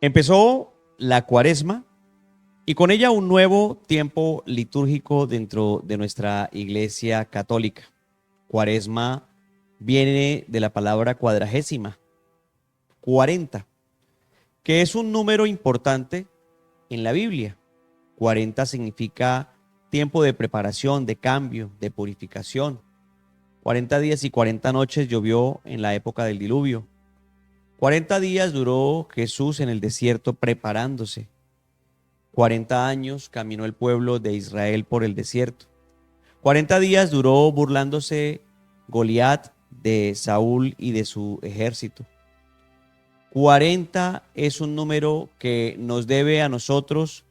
Empezó la Cuaresma y con ella un nuevo tiempo litúrgico dentro de nuestra Iglesia Católica. Cuaresma viene de la palabra cuadragésima, 40, que es un número importante en la Biblia. 40 significa tiempo de preparación, de cambio, de purificación. 40 días y 40 noches llovió en la época del diluvio. 40 días duró Jesús en el desierto preparándose. 40 años caminó el pueblo de Israel por el desierto. 40 días duró burlándose Goliat de Saúl y de su ejército. 40 es un número que nos debe a nosotros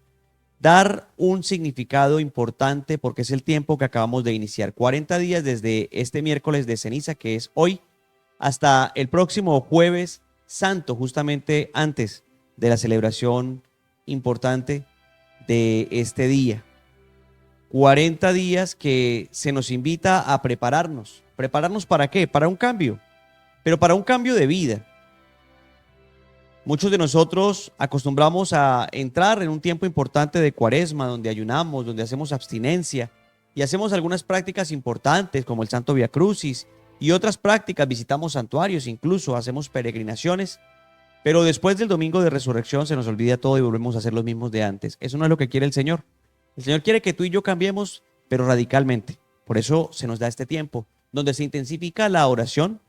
dar un significado importante porque es el tiempo que acabamos de iniciar. 40 días desde este miércoles de ceniza, que es hoy, hasta el próximo jueves santo, justamente antes de la celebración importante de este día. 40 días que se nos invita a prepararnos. ¿Prepararnos para qué? Para un cambio, pero para un cambio de vida. Muchos de nosotros acostumbramos a entrar en un tiempo importante de Cuaresma, donde ayunamos, donde hacemos abstinencia y hacemos algunas prácticas importantes como el Santo Vía Crucis y otras prácticas, visitamos santuarios, incluso hacemos peregrinaciones, pero después del domingo de resurrección se nos olvida todo y volvemos a ser los mismos de antes. Eso no es lo que quiere el Señor. El Señor quiere que tú y yo cambiemos, pero radicalmente. Por eso se nos da este tiempo, donde se intensifica la oración,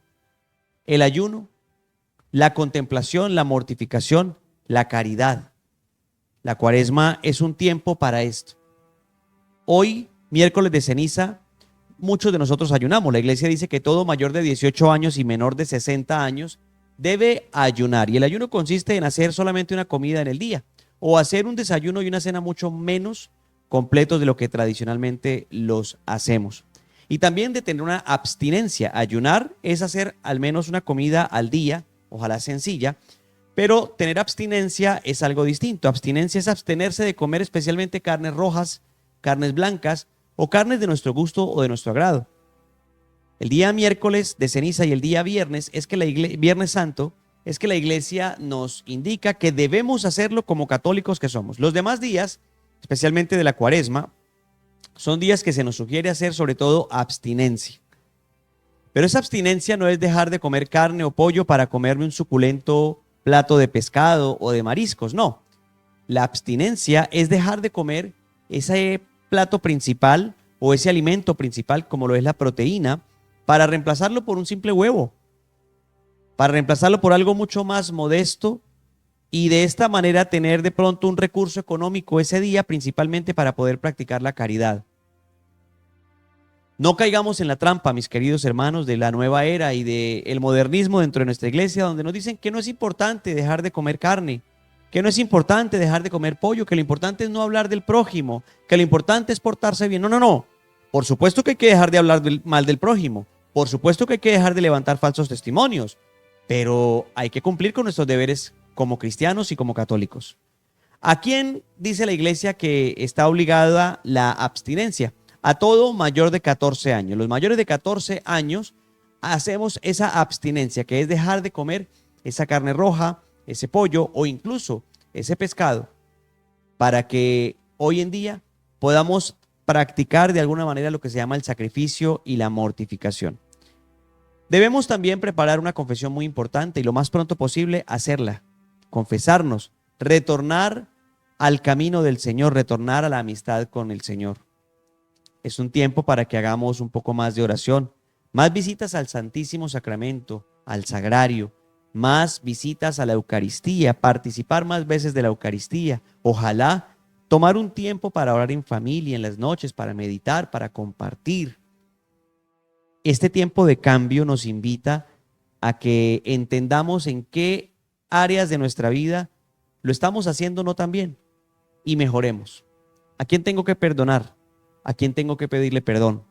el ayuno, la contemplación, la mortificación, la caridad. La Cuaresma es un tiempo para esto. Hoy, miércoles de ceniza, muchos de nosotros ayunamos. La iglesia dice que todo mayor de 18 años y menor de 60 años debe ayunar. Y el ayuno consiste en hacer solamente una comida en el día o hacer un desayuno y una cena mucho menos completos de lo que tradicionalmente los hacemos. Y también de tener una abstinencia. Ayunar es hacer al menos una comida al día, ojalá sencilla, pero tener abstinencia es algo distinto. Abstinencia es abstenerse de comer especialmente carnes rojas, carnes blancas o carnes de nuestro gusto o de nuestro agrado. El día miércoles de ceniza y el día viernes Viernes Santo es que la iglesia nos indica que debemos hacerlo como católicos que somos. Los demás días, especialmente de la Cuaresma, son días que se nos sugiere hacer sobre todo abstinencia. Pero esa abstinencia no es dejar de comer carne o pollo para comerme un suculento plato de pescado o de mariscos, no. La abstinencia es dejar de comer ese plato principal o ese alimento principal como lo es la proteína para reemplazarlo por un simple huevo, para reemplazarlo por algo mucho más modesto y de esta manera tener de pronto un recurso económico ese día principalmente para poder practicar la caridad. No caigamos en la trampa, mis queridos hermanos, de la nueva era y del modernismo dentro de nuestra iglesia, donde nos dicen que no es importante dejar de comer carne, que no es importante dejar de comer pollo, que lo importante es no hablar del prójimo, que lo importante es portarse bien. No, no, no. Por supuesto que hay que dejar de hablar mal del prójimo, por supuesto que hay que dejar de levantar falsos testimonios, pero hay que cumplir con nuestros deberes como cristianos y como católicos. ¿A quién dice la iglesia que está obligada la abstinencia? A todo mayor de 14 años. Los mayores de 14 años hacemos esa abstinencia, que es dejar de comer esa carne roja, ese pollo o incluso ese pescado, para que hoy en día podamos practicar de alguna manera lo que se llama el sacrificio y la mortificación. Debemos también preparar una confesión muy importante y lo más pronto posible hacerla, confesarnos, retornar al camino del Señor, retornar a la amistad con el Señor. Es un tiempo para que hagamos un poco más de oración, más visitas al Santísimo Sacramento, al Sagrario, más visitas a la Eucaristía, participar más veces de la Eucaristía. Ojalá tomar un tiempo para orar en familia, en las noches, para meditar, para compartir. Este tiempo de cambio nos invita a que entendamos en qué áreas de nuestra vida lo estamos haciendo no tan bien y mejoremos. ¿A quién tengo que perdonar? ¿A quién tengo que pedirle perdón?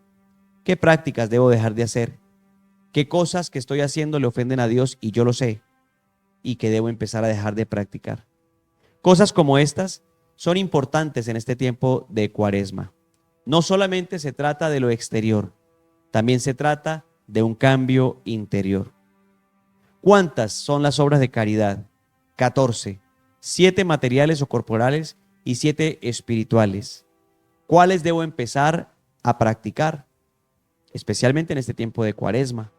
¿Qué prácticas debo dejar de hacer? ¿Qué cosas que estoy haciendo le ofenden a Dios y yo lo sé y que debo empezar a dejar de practicar? Cosas como estas son importantes en este tiempo de Cuaresma. No solamente se trata de lo exterior, también se trata de un cambio interior. ¿Cuántas son las obras de caridad? 14. 7 materiales o corporales y 7 espirituales. ¿Cuáles debo empezar a practicar? Especialmente en este tiempo de Cuaresma.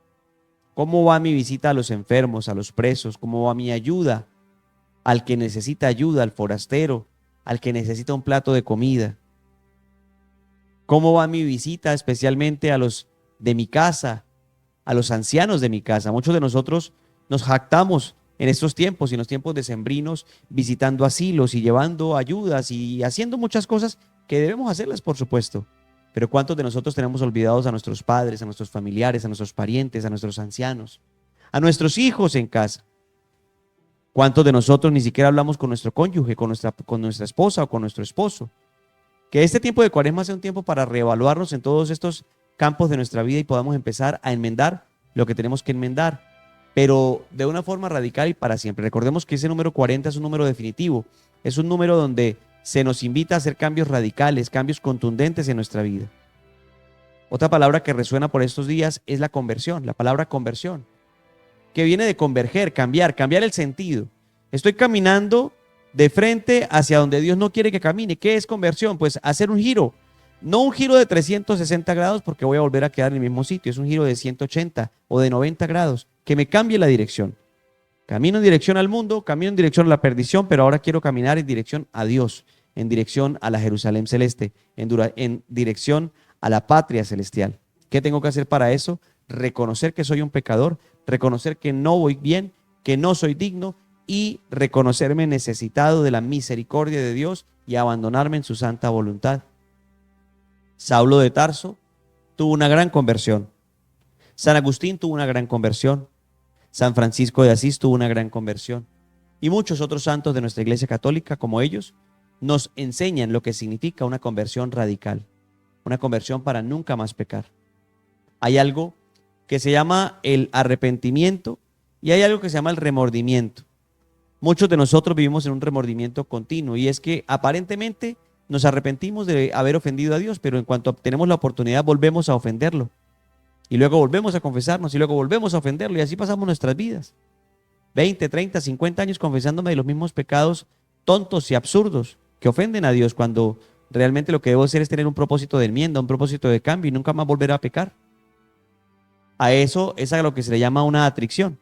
¿Cómo va mi visita a los enfermos, a los presos? ¿Cómo va mi ayuda al que necesita ayuda, al forastero, al que necesita un plato de comida? ¿Cómo va mi visita especialmente a los de mi casa, a los ancianos de mi casa? Muchos de nosotros nos jactamos en estos tiempos y en los tiempos decembrinos visitando asilos y llevando ayudas y haciendo muchas cosas que debemos hacerlas, por supuesto. Pero ¿cuántos de nosotros tenemos olvidados a nuestros padres, a nuestros familiares, a nuestros parientes, a nuestros ancianos, a nuestros hijos en casa? ¿Cuántos de nosotros ni siquiera hablamos con nuestro cónyuge, con nuestra esposa o con nuestro esposo? Que este tiempo de Cuaresma sea un tiempo para reevaluarnos en todos estos campos de nuestra vida y podamos empezar a enmendar lo que tenemos que enmendar, pero de una forma radical y para siempre. Recordemos que ese número 40 es un número definitivo, es un número donde se nos invita a hacer cambios radicales, cambios contundentes en nuestra vida. Otra palabra que resuena por estos días es la conversión, la palabra conversión, que viene de converger, cambiar el sentido. Estoy caminando de frente hacia donde Dios no quiere que camine. ¿Qué es conversión? Pues hacer un giro, no un giro de 360 grados porque voy a volver a quedar en el mismo sitio, es un giro de 180 o de 90 grados, que me cambie la dirección. Camino en dirección al mundo, camino en dirección a la perdición, pero ahora quiero caminar en dirección a Dios, en dirección a la Jerusalén celeste, en dirección a la patria celestial. ¿Qué tengo que hacer para eso? Reconocer que soy un pecador, reconocer que no voy bien, que no soy digno y reconocerme necesitado de la misericordia de Dios y abandonarme en su santa voluntad. Saulo de Tarso tuvo una gran conversión. San Agustín tuvo una gran conversión. San Francisco de Asís tuvo una gran conversión. Y muchos otros santos de nuestra Iglesia Católica, como ellos, nos enseñan lo que significa una conversión radical. Una conversión para nunca más pecar. Hay algo que se llama el arrepentimiento y hay algo que se llama el remordimiento. Muchos de nosotros vivimos en un remordimiento continuo y es que aparentemente nos arrepentimos de haber ofendido a Dios, pero en cuanto tenemos la oportunidad volvemos a ofenderlo. Y luego volvemos a confesarnos y luego volvemos a ofenderlo y así pasamos nuestras vidas. 20, 30, 50 años confesándome de los mismos pecados tontos y absurdos que ofenden a Dios cuando realmente lo que debo hacer es tener un propósito de enmienda, un propósito de cambio y nunca más volver a pecar. A eso es a lo que se le llama una atricción.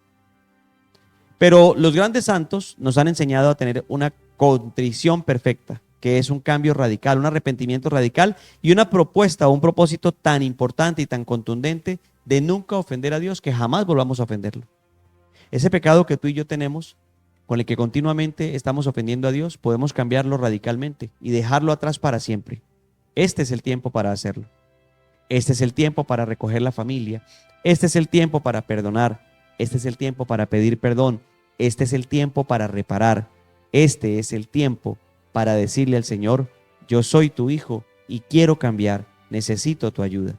Pero los grandes santos nos han enseñado a tener una contrición perfecta, que es un cambio radical, un arrepentimiento radical y una propuesta o un propósito tan importante y tan contundente de nunca ofender a Dios que jamás volvamos a ofenderlo. Ese pecado que tú y yo tenemos, con el que continuamente estamos ofendiendo a Dios, podemos cambiarlo radicalmente y dejarlo atrás para siempre. Este es el tiempo para hacerlo. Este es el tiempo para recoger la familia. Este es el tiempo para perdonar. Este es el tiempo para pedir perdón. Este es el tiempo para reparar. Este es el tiempo para decirle al Señor, yo soy tu hijo y quiero cambiar, necesito tu ayuda.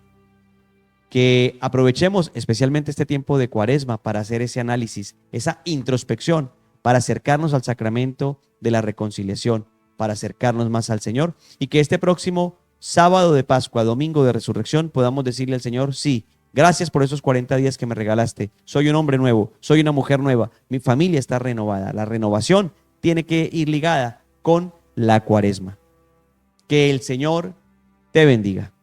Que aprovechemos especialmente este tiempo de Cuaresma para hacer ese análisis, esa introspección, para acercarnos al sacramento de la reconciliación, para acercarnos más al Señor y que este próximo sábado de Pascua, domingo de Resurrección, podamos decirle al Señor, sí, gracias por esos 40 días que me regalaste, soy un hombre nuevo, soy una mujer nueva, mi familia está renovada. La renovación tiene que ir ligada con la Cuaresma. Que el Señor te bendiga.